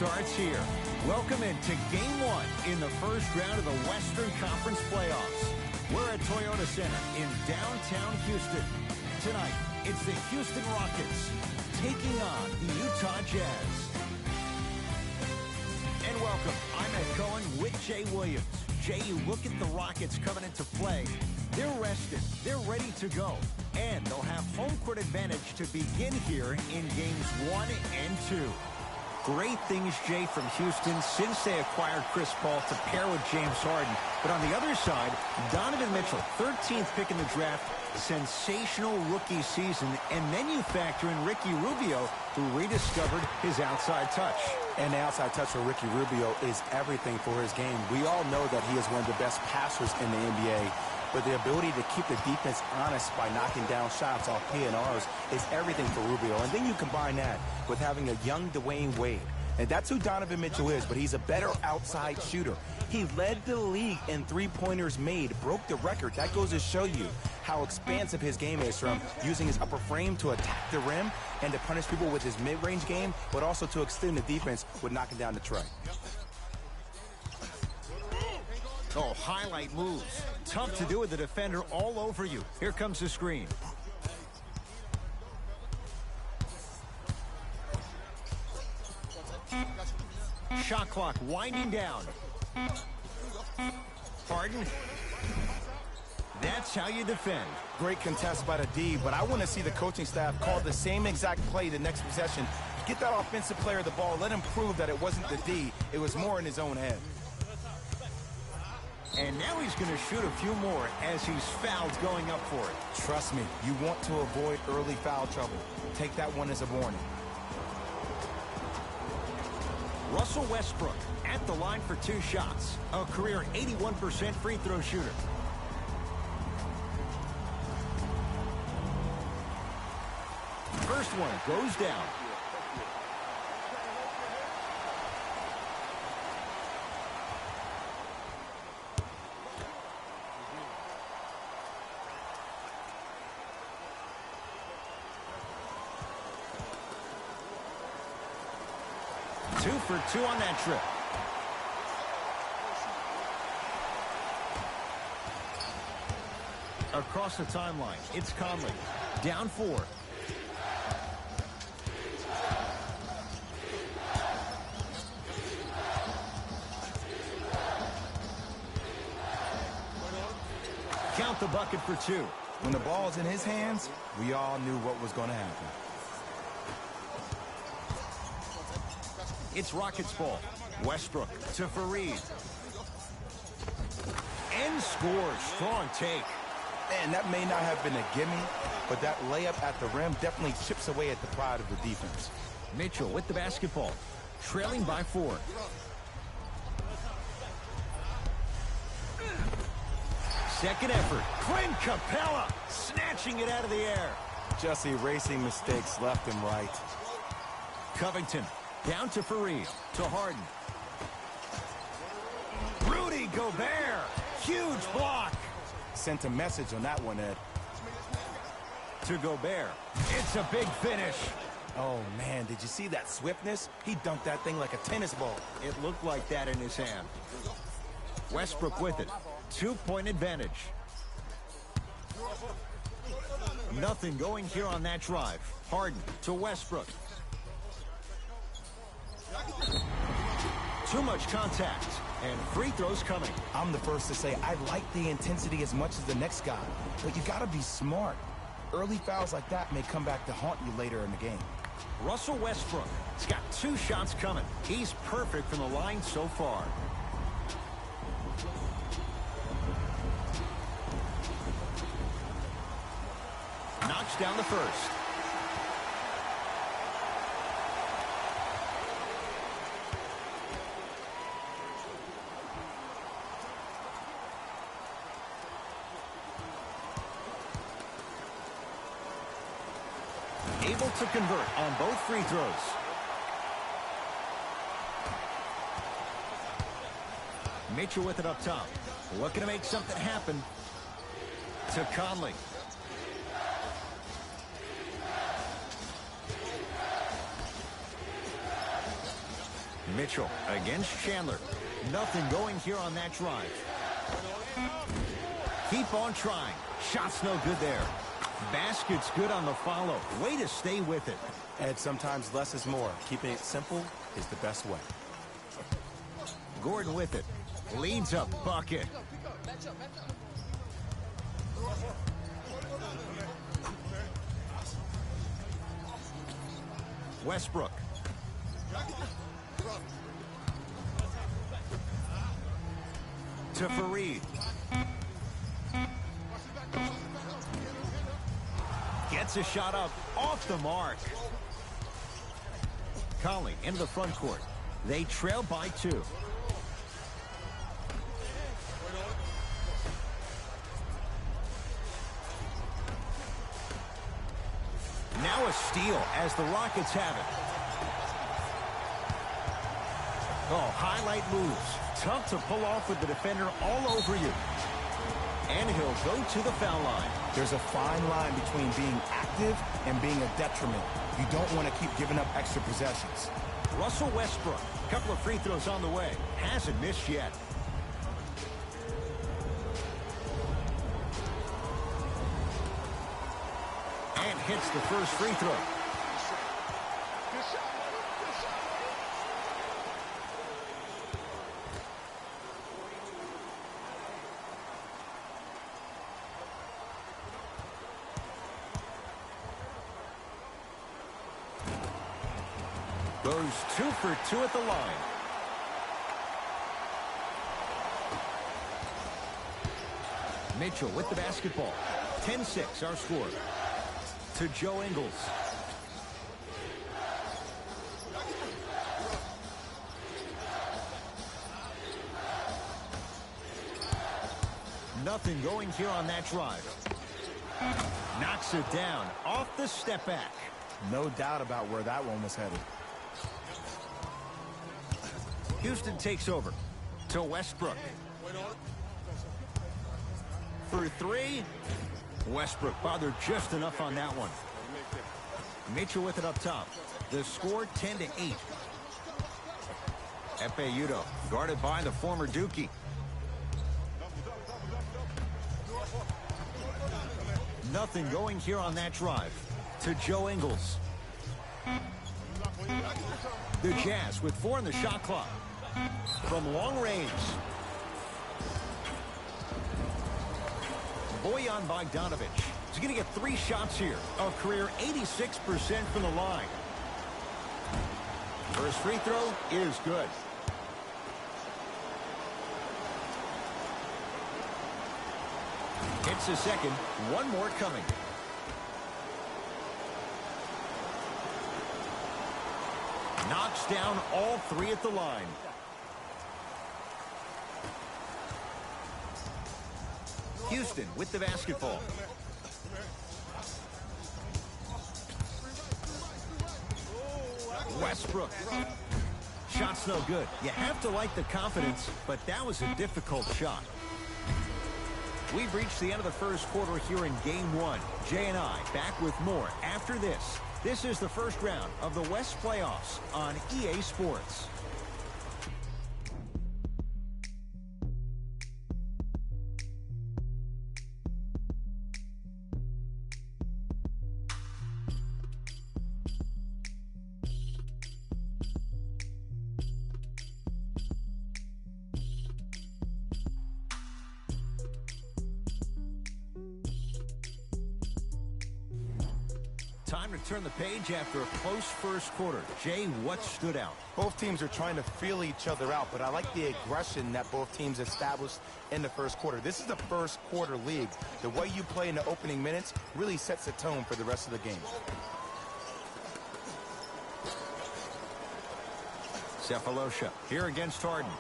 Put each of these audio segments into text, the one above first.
starts here. Welcome into Game 1 in the first round of the Western Conference Playoffs. We're at Toyota Center in downtown Houston. Tonight, it's the Houston Rockets taking on the Utah Jazz. And welcome, I'm Ed Cohen with Jay Williams. Jay, you look at the Rockets coming into play. They're rested, they're ready to go, and they'll have home court advantage to begin here in games 1 and 2. Great things, Jay, from Houston since they acquired Chris Paul to pair with James Harden. But on the other side, Donovan Mitchell, 13th pick in the draft, sensational rookie season, and then you factor in Ricky Rubio, who rediscovered his outside touch. And the outside touch for Ricky Rubio is everything for his game. We all know that he is one of the best passers in the NBA, but the ability to keep the defense honest by knocking down shots off P&Rs is everything for Rubio. And then you combine that with having a young Dwayne Wade. And that's who Donovan Mitchell is, but he's a better outside shooter. He led the league in three-pointers made, broke the record. That goes to show you how expansive his game is, from using his upper frame to attack the rim and to punish people with his mid-range game, but also to extend the defense with knocking down the tray. Oh, highlight moves. Tough to do with the defender all over you. Here comes the screen. Shot clock winding down. Harden. That's how you defend. Great contest by the D, but I want to see the coaching staff call the same exact play the next possession. Get that offensive player the ball. Let him prove that it wasn't the D. It was more in his own head. And now he's going to shoot a few more as he's fouled going up for it. Trust me, you want to avoid early foul trouble. Take that one as a warning. Russell Westbrook at the line for 2 shots. A career 81% free throw shooter. First one goes down. Two for 2 on that trip. Across the timeline, it's Conley. Down 4. Count the bucket for 2. When the ball's in his hands, we all knew what was going to happen. It's Rockets ball. Westbrook to Fareed. And scores. Strong take. Man, that may not have been a gimme, but that layup at the rim definitely chips away at the pride of the defense. Mitchell with the basketball. Trailing by 4. Second effort. Clint Capella snatching it out of the air. Just erasing mistakes left and right. Covington. Down to Fareed, to Harden. Rudy Gobert, huge block. Sent a message on that one, Ed. To Gobert, it's a big finish. Oh, man, did you see that swiftness? He dunked that thing like a tennis ball. It looked like that in his hand. Westbrook with it, 2-point advantage. Nothing going here on that drive. Harden to Westbrook. Too much contact, and free throws coming. I'm the first to say I like the intensity as much as the next guy, but you gotta be smart. Early fouls like that may come back to haunt you later in the game. Russell Westbrook has got 2 shots coming. He's perfect from the line so far. Knocks down the first. Able to convert on both free throws. Mitchell with it up top. Looking to make something happen. To Conley. Mitchell against Chandler. Nothing going here on that drive. Keep on trying. Shot's no good there. Basket's good on the follow. Way to stay with it. And sometimes less is more. Keeping it simple is the best way. Gordon with it. Leads a bucket. Westbrook. To Fareed. Gets a shot up off the mark. Conley into the front court. They trail by 2. Now a steal as the Rockets have it. Oh, highlight moves. Tough to pull off with the defender all over you. And he'll go to the foul line. There's a fine line between being active and being a detriment. You don't want to keep giving up extra possessions. Russell Westbrook, a couple of free throws on the way. Hasn't missed yet. And hits the first free throw. Goes 2 for 2 at the line. Mitchell with the basketball. 10-6 our score. To Joe Ingles. Nothing going here on that drive. Knocks it down off the step back. No doubt about where that one was headed. Houston takes over to Westbrook. For 3. Westbrook bothered just enough on that one. Mitchell with it up top. The score 10-8. Epe Udoh guarded by the former Dookie. Nothing going here on that drive. To Joe Ingles. The Jazz with 4 in the shot clock. From long range. Bojan Bogdanovic. He's going to get 3 shots here. A career 86% from the line. First free throw is good. Hits a second. One more coming. Knocks down all 3 at the line. Houston with the basketball. Westbrook. Shot's no good. You have to like the confidence, but that was a difficult shot. We've reached the end of the first quarter here in Game 1. Jay and I back with more after this. This is the first round of the West Playoffs on EA Sports. Time to turn the page after a close first quarter. Jay, what stood out? Both teams are trying to feel each other out, but I like the aggression that both teams established in the first quarter. This is the first quarter league. The way you play in the opening minutes really sets the tone for the rest of the game. Cephalosha here against Harden.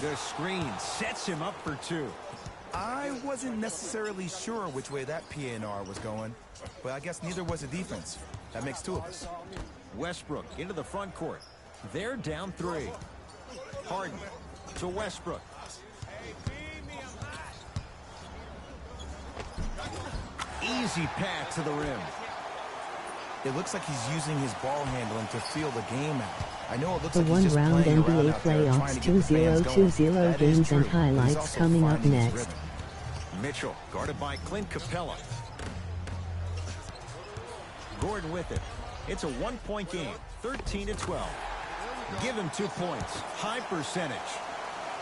The screen sets him up for 2. I wasn't necessarily sure which way that PNR was going, but I guess neither was the defense. That makes 2 of us. Westbrook into the front court. They're down 3. Harden to Westbrook. Easy pass to the rim. It looks like he's using his ball handling to feel the game out. I know it looks The like he's just one-round playing around NBA out there, trying playoffs to get the fans going. 2020 That is games true, and but he's highlights also coming up finding his next. rhythm. Mitchell guarded by Clint Capella. Gordon with it. It's a one-point game, 13-12. Give him 2 points. High percentage.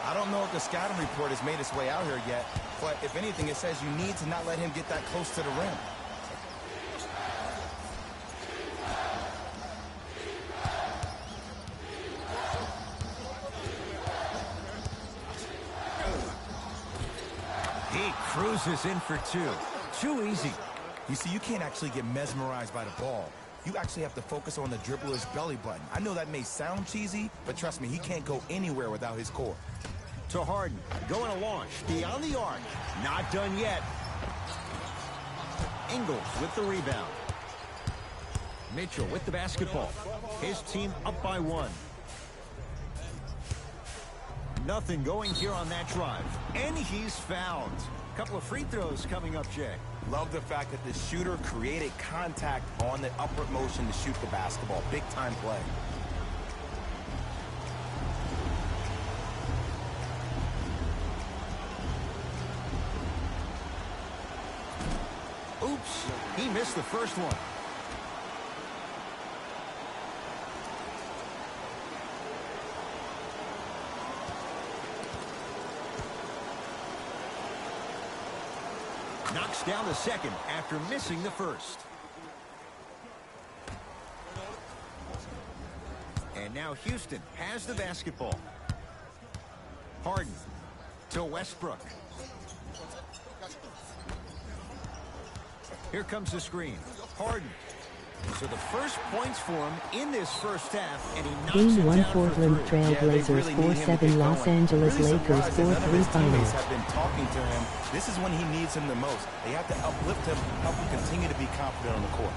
I don't know if the scouting report has made its way out here yet, but if anything, it says you need to not let him get that close to the rim. He cruises in for two. Too easy. You see, you can't actually get mesmerized by the ball. You actually have to focus on the dribbler's belly button. I know that may sound cheesy, but trust me, he can't go anywhere without his core. To Harden, going to launch, beyond the arc. Not done yet. Ingles with the rebound. Mitchell with the basketball. His team up by 1. Nothing going here on that drive. And he's fouled. Couple of free throws coming up, Jay. Love the fact that the shooter created contact on the upward motion to shoot the basketball. Big time play. Oops, he missed the first one. Knocks down the second after missing the first. And now Houston has the basketball. Harden to Westbrook. Here comes the screen. Harden. So the first points for him in this first half, and he knocks Game it 1 down for Portland 3. Trailblazers 4-7 Los Angeles Really Lakers surprised that none of 4-3 his teammates finals. have been talking to him. This is when he needs him the most. They have to uplift him, help him continue to be confident on the court.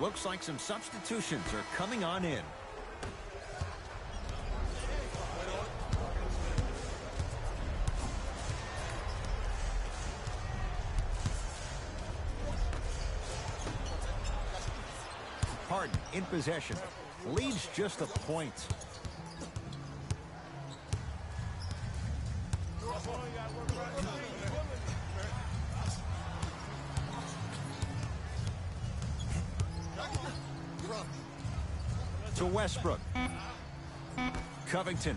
Looks like some substitutions are coming on in. Harden in possession. Leads just a point. To Westbrook. Covington.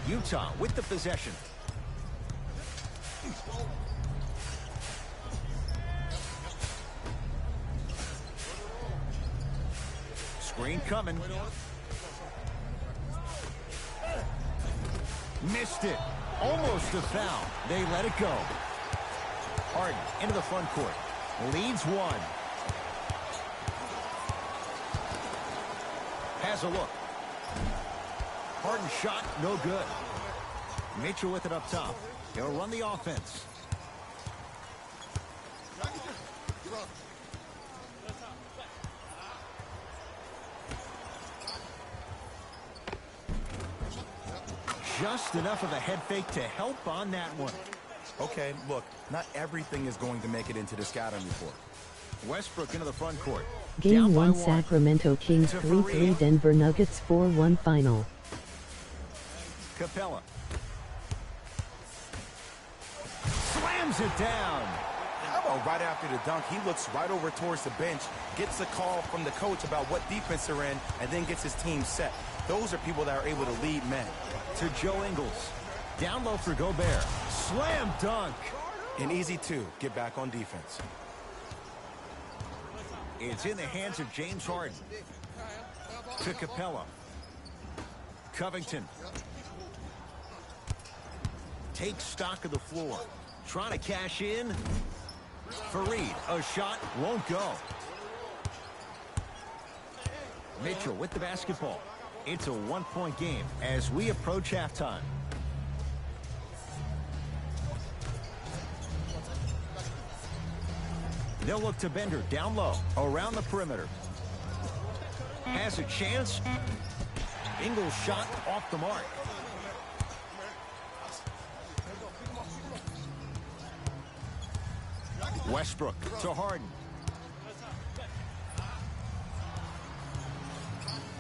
Utah with the possession. Screen coming. Missed it. Almost a foul. They let it go. Harden into the front court. Leads 1. Has a look. Harden shot, no good. Mitchell with it up top. He'll run the offense. Just enough of a head fake to help on that one. Okay, look, not everything is going to make it into the scouting report. Westbrook into the front court. Game Down by 1 one. Sacramento Kings To 3-3 Fareed. Denver Nuggets 4-1 final. Capella. Slams it down. Come or right after the dunk, he looks right over towards the bench, gets a call from the coach about what defense they're in, and then gets his team set. Those are people that are able to lead men. To Joe Ingles. Down low for Gobert. Slam dunk. And easy to get back on defense. It's in the hands of James Harden. To Capella. Covington. Takes stock of the floor. Trying to cash in. Fareed, a shot won't go. Mitchell with the basketball. It's a one-point game as we approach halftime. They'll look to Bender down low, around the perimeter. Has a chance. Ingles shot off the mark. Westbrook to Harden.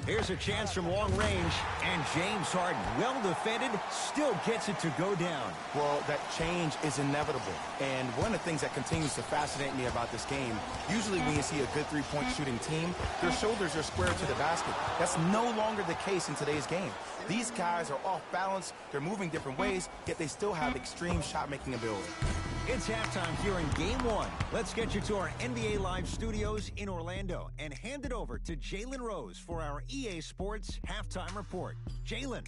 Here's a chance from long range, and James Harden, well defended, still gets it to go down. Well, that change is inevitable. And one of the things that continues to fascinate me about this game, usually when you see a good three-point shooting team, their shoulders are square to the basket. That's no longer the case in today's game. These guys are off balance, they're moving different ways, yet they still have extreme shot-making ability. It's halftime here in Game 1. Let's get you to our NBA Live studios in Orlando and hand it over to Jalen Rose for our EA Sports Halftime Report. Jalen.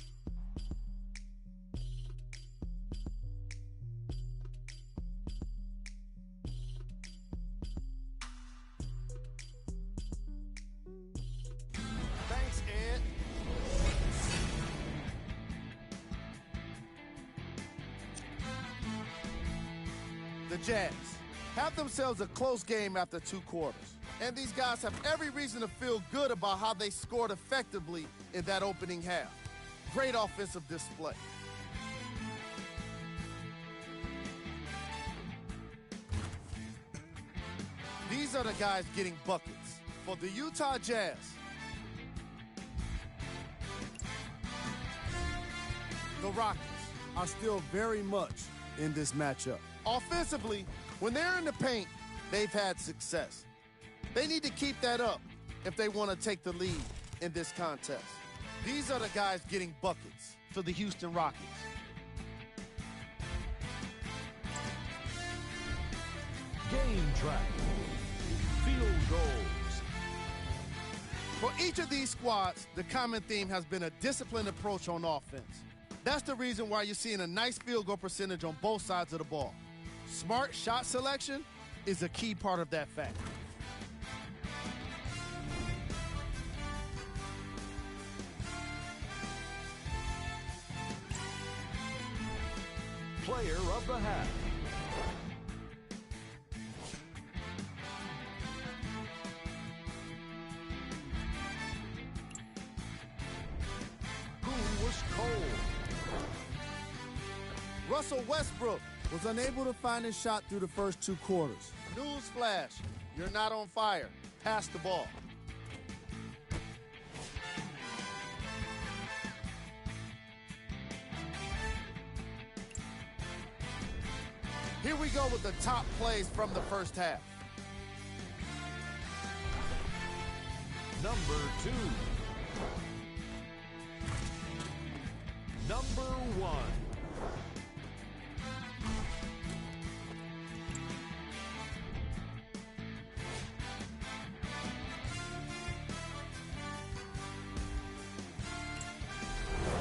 Thanks, Ed. The Jazz have themselves a close game after 2 quarters. And these guys have every reason to feel good about how they scored effectively in that opening half. Great offensive display. These are the guys getting buckets for the Utah Jazz. The Rockets are still very much in this matchup. Offensively, when they're in the paint, they've had success. They need to keep that up if they want to take the lead in this contest. These are the guys getting buckets for the Houston Rockets. Game track. Field goals. For each of these squads, the common theme has been a disciplined approach on offense. That's the reason why you're seeing a nice field goal percentage on both sides of the ball. Smart shot selection is a key part of that fact. Player of the half. Who was cold? Russell Westbrook was unable to find his shot through the first 2 quarters. Newsflash, you're not on fire. Pass the ball. Here we go with the top plays from the first half. Number 2. Number 1.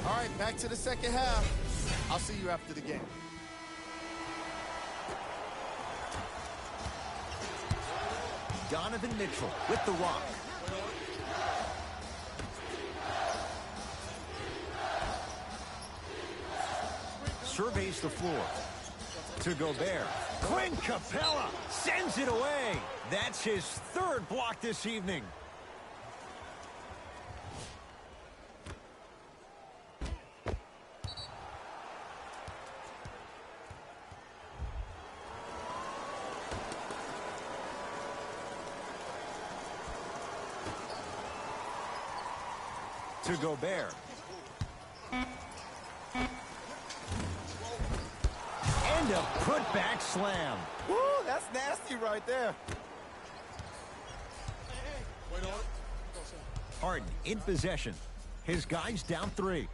All right, back to the second half. I'll see you after the game. Donovan Mitchell with the rock. Surveys the floor. To Gobert. Clint Capella sends it away. That's his 3rd block this evening. To Gobert. And a putback slam. Woo, that's nasty right there. Harden in possession. His guys down 3.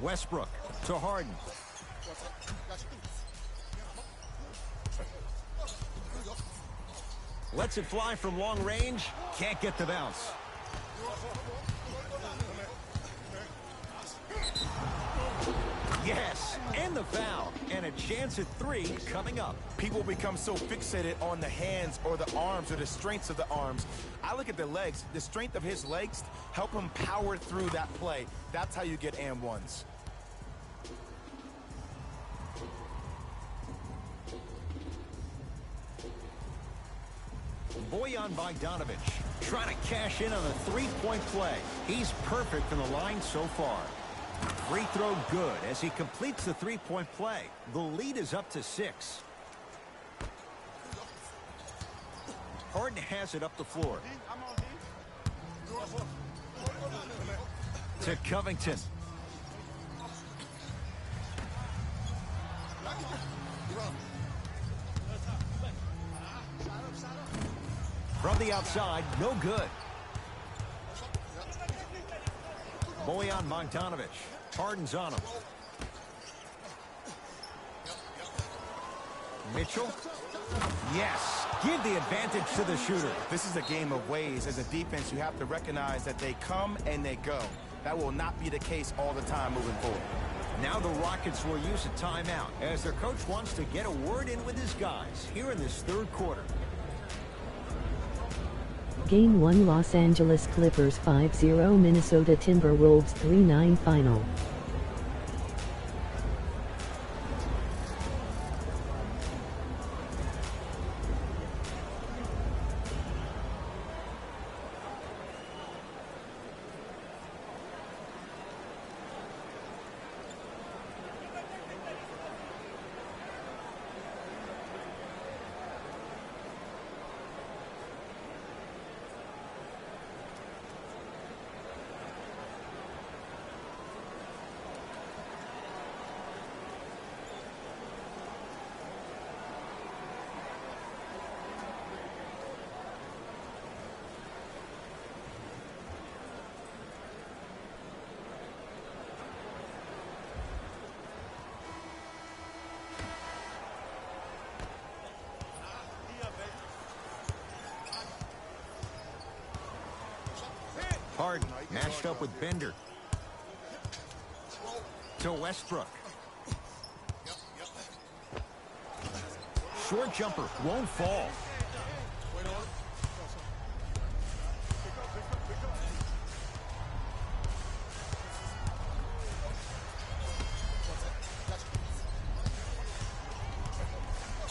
Westbrook to Harden. Lets it fly from long range. Can't get the bounce. Yes, and the foul. And a chance at 3 coming up. People become so fixated on the hands or the arms or the strengths of the arms. I look at the legs. The strength of his legs help him power through that play. That's how you get and ones. Bojan Bogdanovic trying to cash in on a 3-point play. He's perfect from the line so far. Free throw good as he completes the 3-point play. The lead is up to 6. Harden has it up the floor. To Covington. From the outside, no good. Bojan Bogdanovic. Harden's on him. Mitchell. Yes. Give the advantage to the shooter. This is a game of ways. As a defense, you have to recognize that they come and they go. That will not be the case all the time moving forward. Now the Rockets will use a timeout as their coach wants to get a word in with his guys here in this 3rd quarter. Game 1 Los Angeles Clippers 5-0 Minnesota Timberwolves 3-9 final. Harden matched up with Bender. To Westbrook. Short jumper won't fall.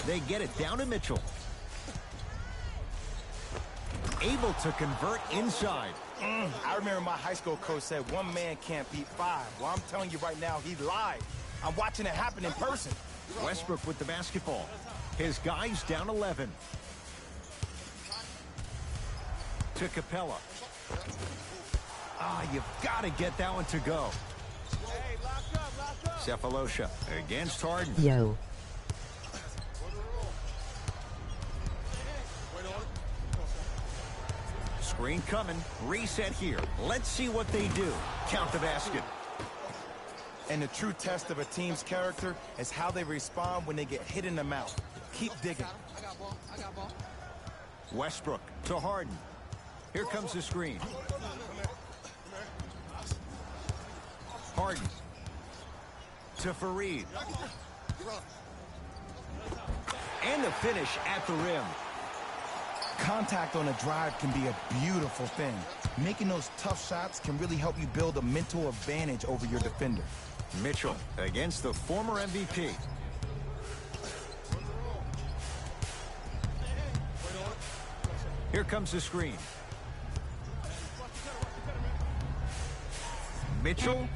They get it down to Mitchell. Able to convert inside. I remember my high school coach said 1 man can't beat 5. Well, I'm telling you right now, he lied. I'm watching it happen in person. Westbrook with the basketball. His guys down 11. To Capella. You've got to get that one to go. Cephalosha against Harden. Yo. Screen coming. Reset here. Let's see what they do. Count the basket. And the true test of a team's character is how they respond when they get hit in the mouth. Keep digging. I got ball. Westbrook to Harden. Here comes the screen. Harden to Fareed. And the finish at the rim. Contact on a drive can be a beautiful thing. Making those tough shots can really help you build a mental advantage over your defender. Mitchell against the former MVP. Here comes the screen. Mitchell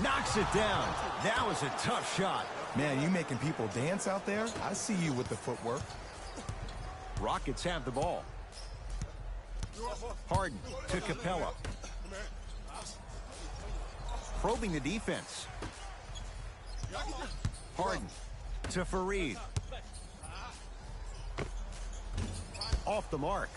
knocks it down. That was a tough shot. Man, you making people dance out there? I see you with the footwork. Rockets have the ball. Harden to Capella. Probing the defense. Harden to Fareed. Off the mark.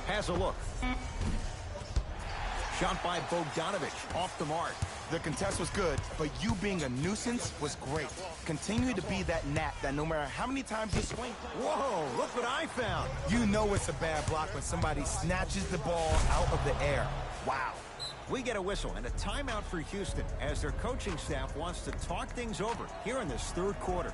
Has a look. Shot by Bogdanovic, off the mark. The contest was good, but you being a nuisance was great. Continue to be that gnat that no matter how many times you swing... Whoa, look what I found. You know it's a bad block when somebody snatches the ball out of the air. Wow. We get a whistle and a timeout for Houston as their coaching staff wants to talk things over here in this third quarter.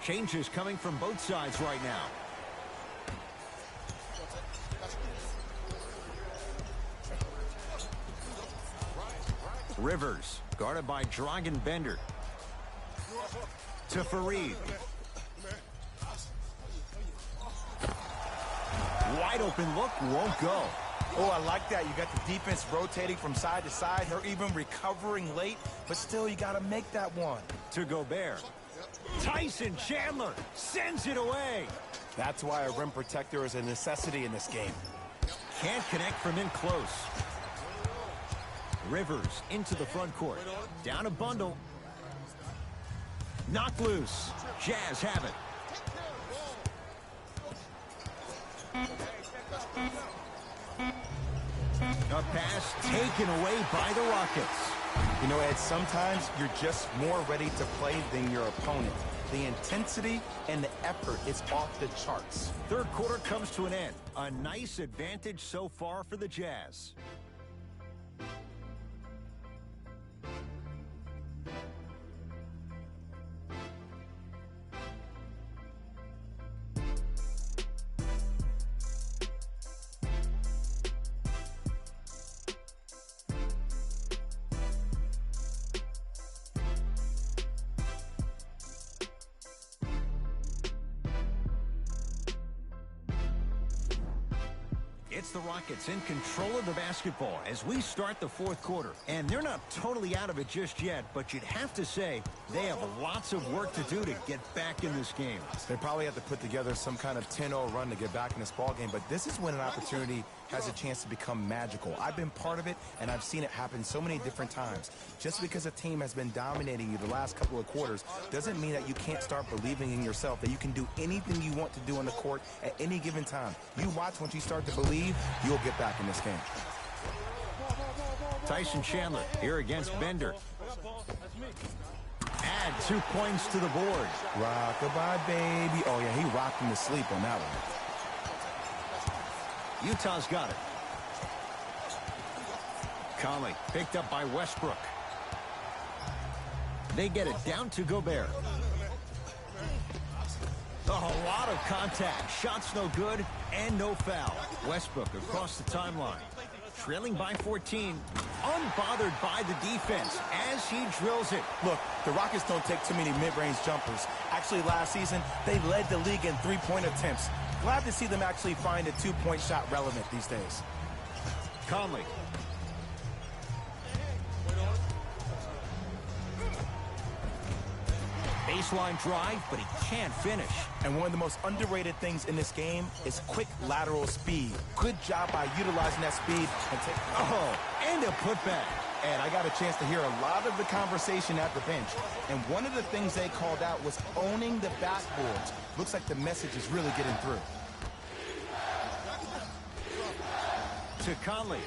Changes coming from both sides right now. Rivers, guarded by Dragan Bender. To Fareed. Wide open look, won't go. Oh, I like that. You got the defense rotating from side to side, or even recovering late, but still you got to make that one. To Gobert. Tyson Chandler sends it away. That's why a rim protector is a necessity in this game. Can't connect from in close. Rivers into the front court. Down a bundle. Knocked loose. Jazz have it. A pass taken away by the Rockets. You know, Ed, sometimes you're just more ready to play than your opponent. The intensity and the effort is off the charts. Third quarter comes to an end. A nice advantage so far for the Jazz. It's the Rockets in control of the basketball as we start the fourth quarter. And they're not totally out of it just yet, but you'd have to say they have lots of work to do to get back in this game. They probably have to put together some kind of 10-0 run to get back in this ball game, but this is when an opportunity has a chance to become magical. I've been part of it, and I've seen it happen so many different times. Just because a team has been dominating you the last couple of quarters doesn't mean that you can't start believing in yourself, that you can do anything you want to do on the court at any given time. You watch, once you start to believe, you'll get back in this game. Tyson Chandler here against Bender. Add 2 points to the board. Rock-a-bye, baby. Oh, yeah, he rocked him to sleep on that one. Utah's got it. Conley picked up by Westbrook. They get it down to Gobert. A lot of contact. Shots no good and no foul. Westbrook across the timeline. Trailing by 14. Unbothered by the defense as he drills it. Look, the Rockets don't take too many mid-range jumpers. Actually, last season, they led the league in three-point attempts. Glad to see them actually find a two-point shot relevant these days. Conley. Baseline drive, but he can't finish. And one of the most underrated things in this game is quick lateral speed. Good job by utilizing that speed and take... Oh, and a putback. And I got a chance to hear a lot of the conversation at the bench. And one of the things they called out was owning the backboards. Looks like the message is really getting through. To Conley.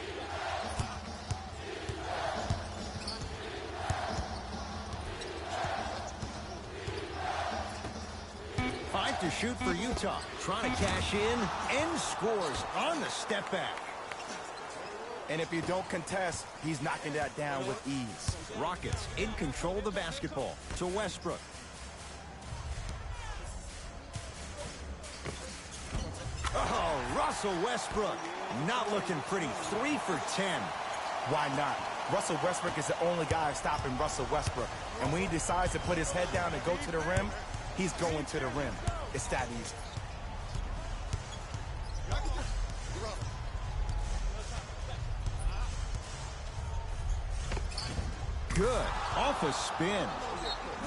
Five to shoot for Utah. Trying to cash in and scores on the step back. And if you don't contest, he's knocking that down with ease. Rockets in control of the basketball to Westbrook. Oh, Russell Westbrook. Not looking pretty. 3 for 10. Why not? Russell Westbrook is the only guy stopping Russell Westbrook. And when he decides to put his head down and go to the rim, he's going to the rim. It's that easy. Good. Off a spin.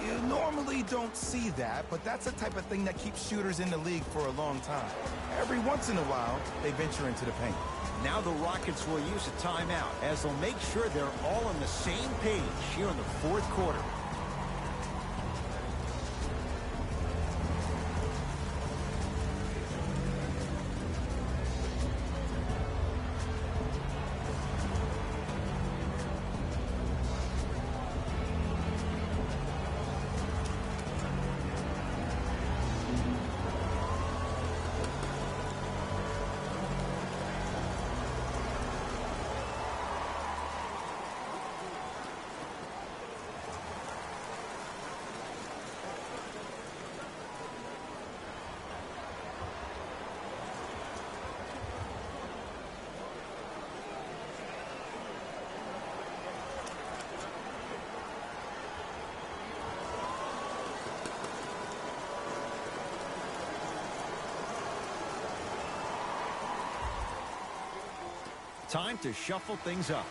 You normally don't see that, but that's the type of thing that keeps shooters in the league for a long time. Every once in a while, they venture into the paint. Now the Rockets will use a timeout as they'll make sure they're all on the same page here in the fourth quarter. Time to shuffle things up.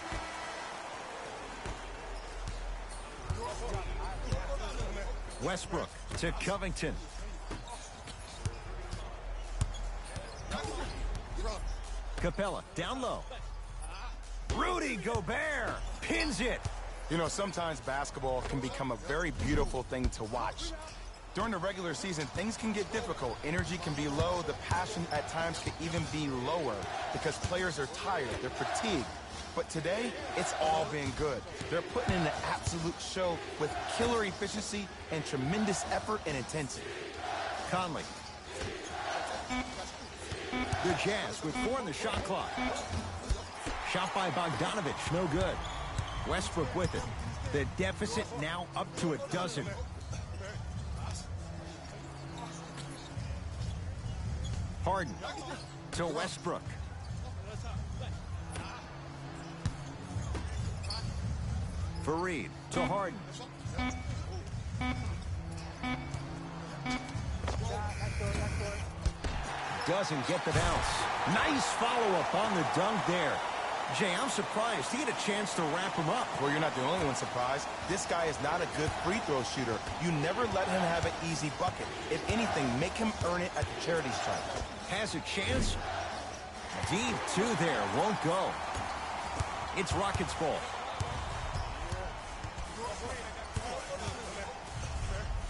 Westbrook to Covington. Capella down low. Rudy Gobert pins it. You know, sometimes basketball can become a very beautiful thing to watch. During the regular season, things can get difficult. Energy can be low. The passion at times can even be lower because players are tired. They're fatigued. But today, it's all been good. They're putting in an absolute show with killer efficiency and tremendous effort and intensity. Conley. The Jazz with 4 on the shot clock. Shot by Bogdanovich, no good. Westbrook with it. The deficit now up to 12. Harden to Westbrook. Fareed to Harden. Doesn't get the bounce. Nice follow-up on the dunk there. Jay, I'm surprised he had a chance to wrap him up. Well, you're not the only one surprised. This guy is not a good free throw shooter. You never let him have an easy bucket. If anything, make him earn it at the charity stripe. Has a chance. Deep two there. Won't go. It's Rockets ball.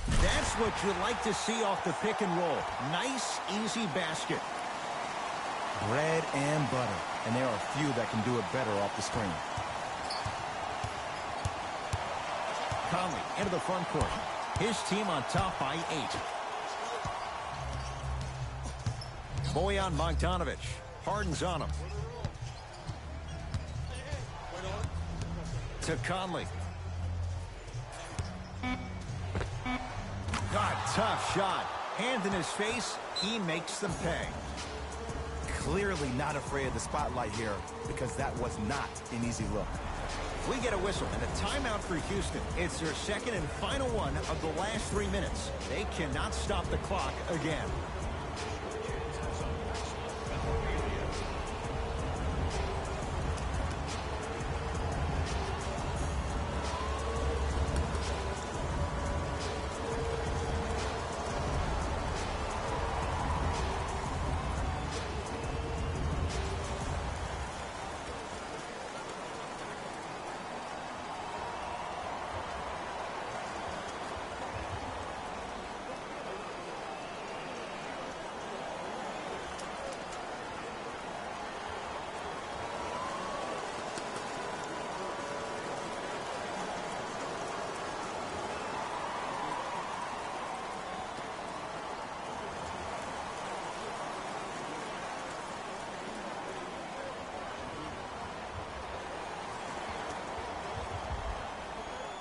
That's what you like to see off the pick and roll. Nice, easy basket. Bread and butter. And there are few that can do it better off the screen. Conley into the front court. His team on top by 8. Bojan Bogdanovich. Harden's on him. To Conley. God, tough shot. Hand in his face. He makes them pay. Clearly not afraid of the spotlight here because that was not an easy look. We get a whistle and a timeout for Houston. It's their second and final one of the last 3 minutes. They cannot stop the clock again.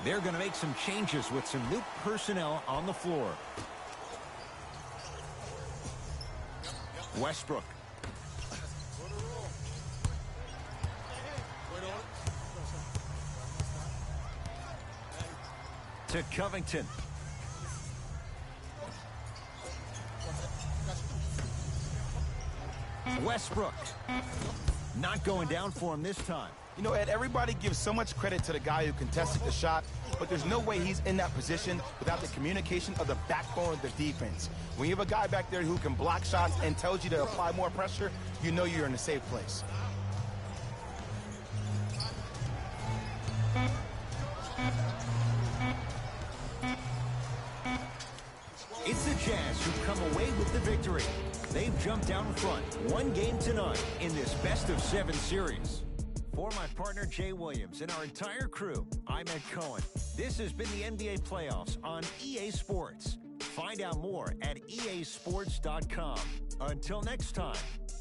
They're going to make some changes with some new personnel on the floor. Westbrook. To Covington. Westbrook. Not going down for him this time. You know, Ed, everybody gives so much credit to the guy who contested the shot, but there's no way he's in that position without the communication of the backbone of the defense. When you have a guy back there who can block shots and tells you to apply more pressure, you know you're in a safe place. It's the Jazz who come away with the victory. They've jumped out in front, one game to none in this best-of-7 series. For my partner, Jay Williams, and our entire crew, I'm Ed Cohen. This has been the NBA Playoffs on EA Sports. Find out more at easports.com. Until next time,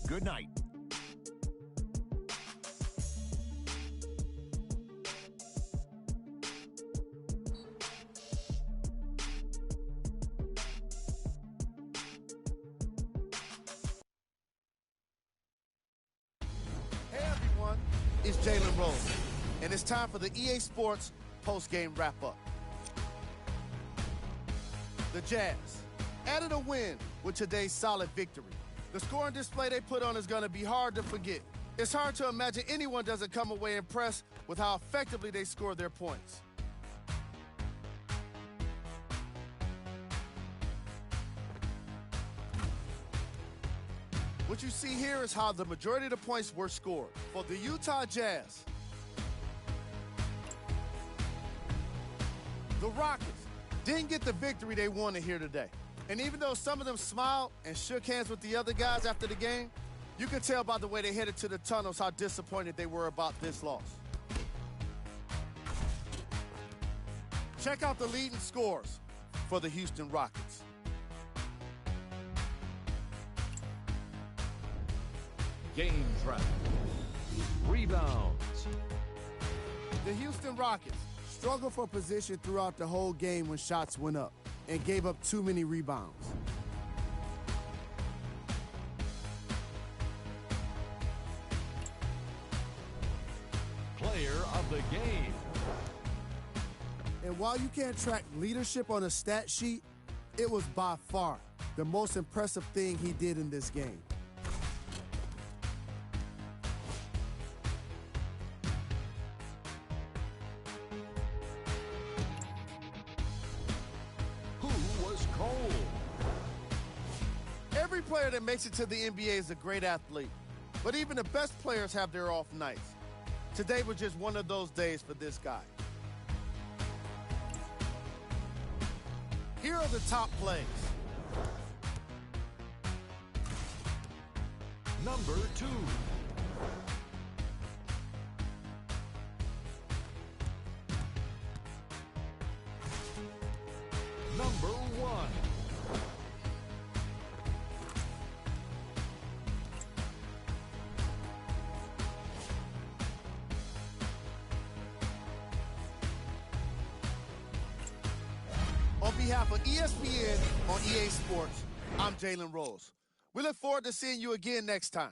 good night. It's Jalen Rose, and it's time for the EA Sports post-game wrap-up. The Jazz added a win with today's solid victory. The scoring display they put on is going to be hard to forget. It's hard to imagine anyone doesn't come away impressed with how effectively they scored their points. What you see here is how the majority of the points were scored. For the Utah Jazz, the Rockets didn't get the victory they wanted here today. And even though some of them smiled and shook hands with the other guys after the game, you can tell by the way they headed to the tunnels how disappointed they were about this loss. Check out the leading scores for the Houston Rockets. Game trap. Rebounds. The Houston Rockets struggled for position throughout the whole game when shots went up and gave up too many rebounds. Player of the game. And while you can't track leadership on a stat sheet, it was by far the most impressive thing he did in this game. Every player that makes it to the NBA is a great athlete, but even the best players have their off nights. Today was just one of those days for this guy. Here are the top plays. Number 2. Number 1. On behalf of ESPN on EA Sports, I'm Jalen Rose. We look forward to seeing you again next time.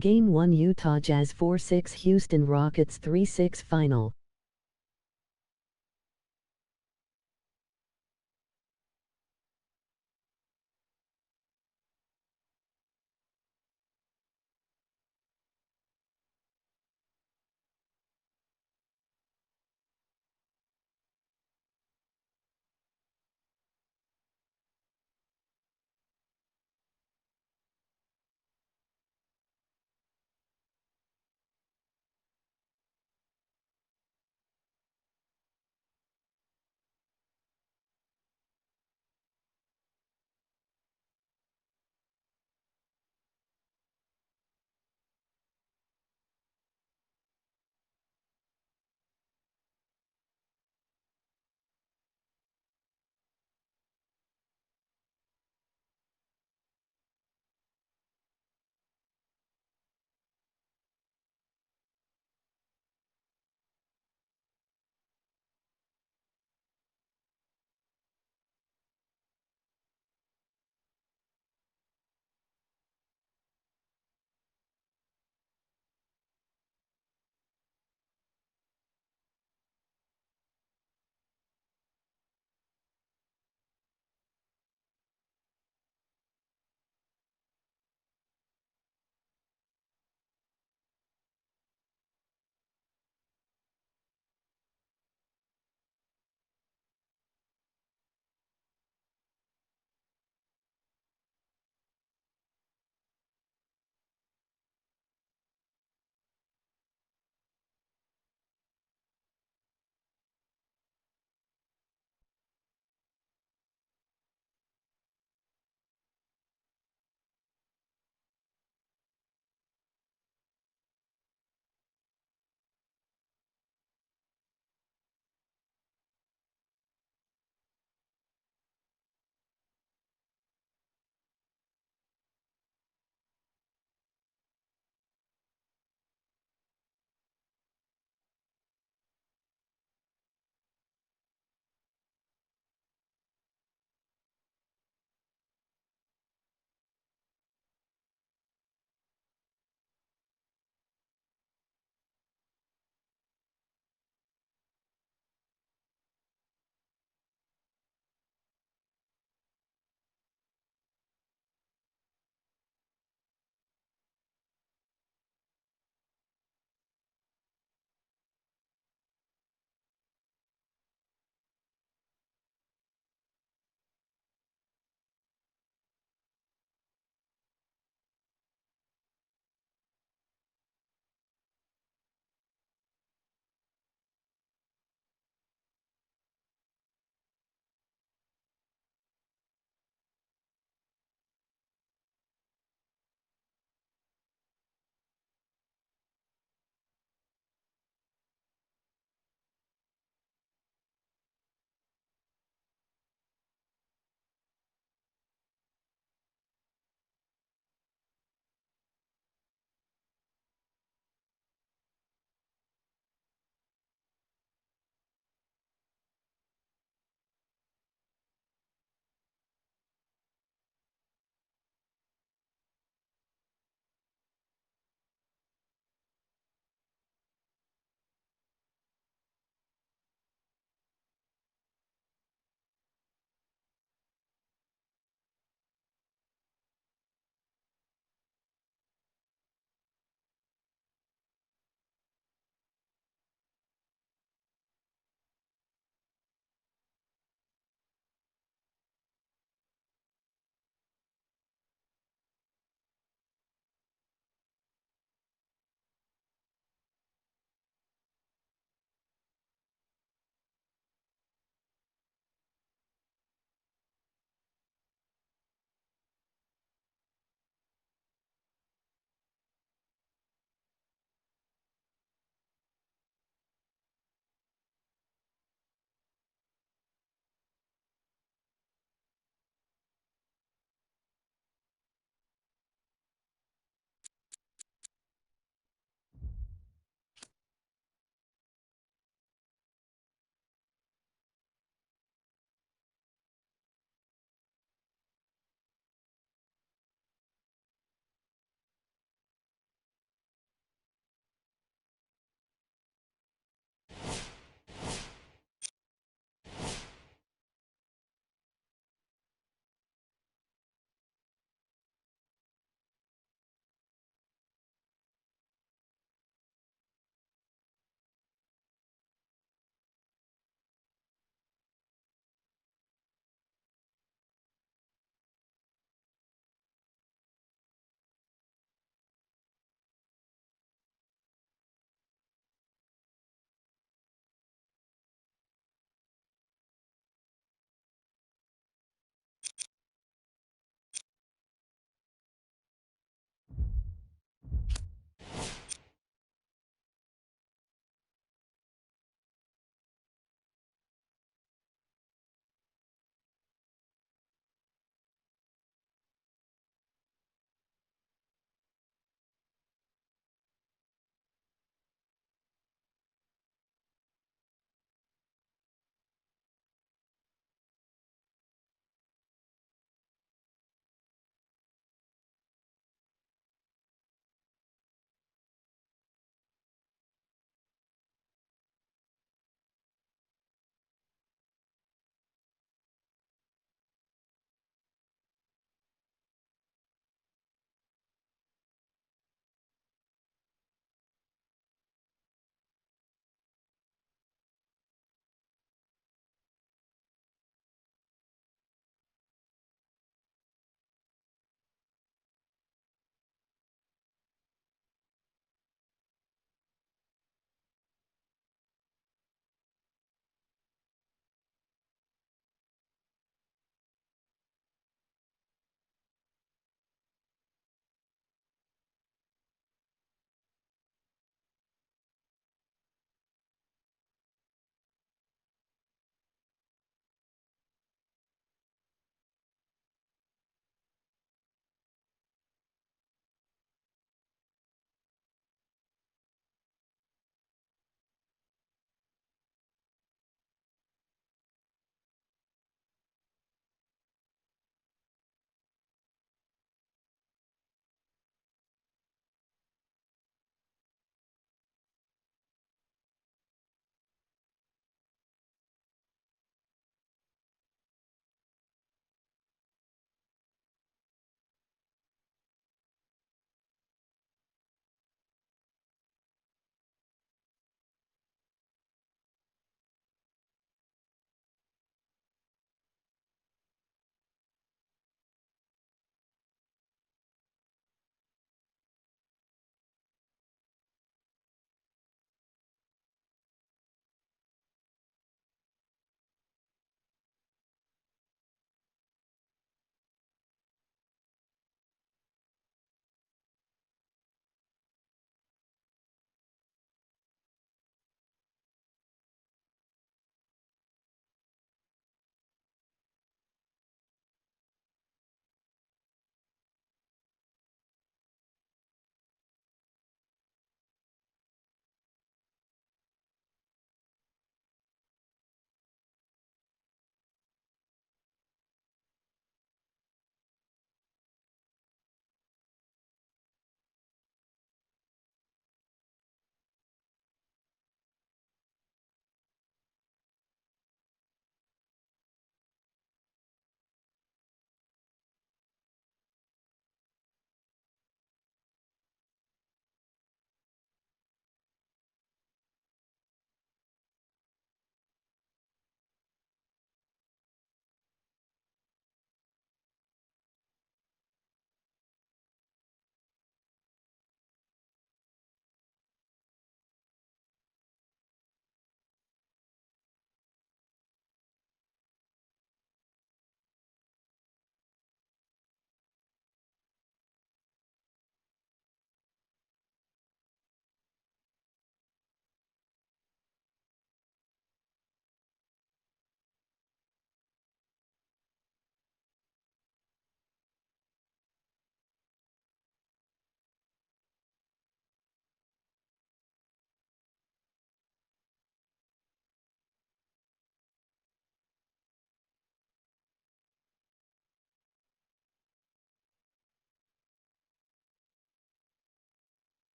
Game 1 Utah Jazz 4-6 Houston Rockets 3-6 Final.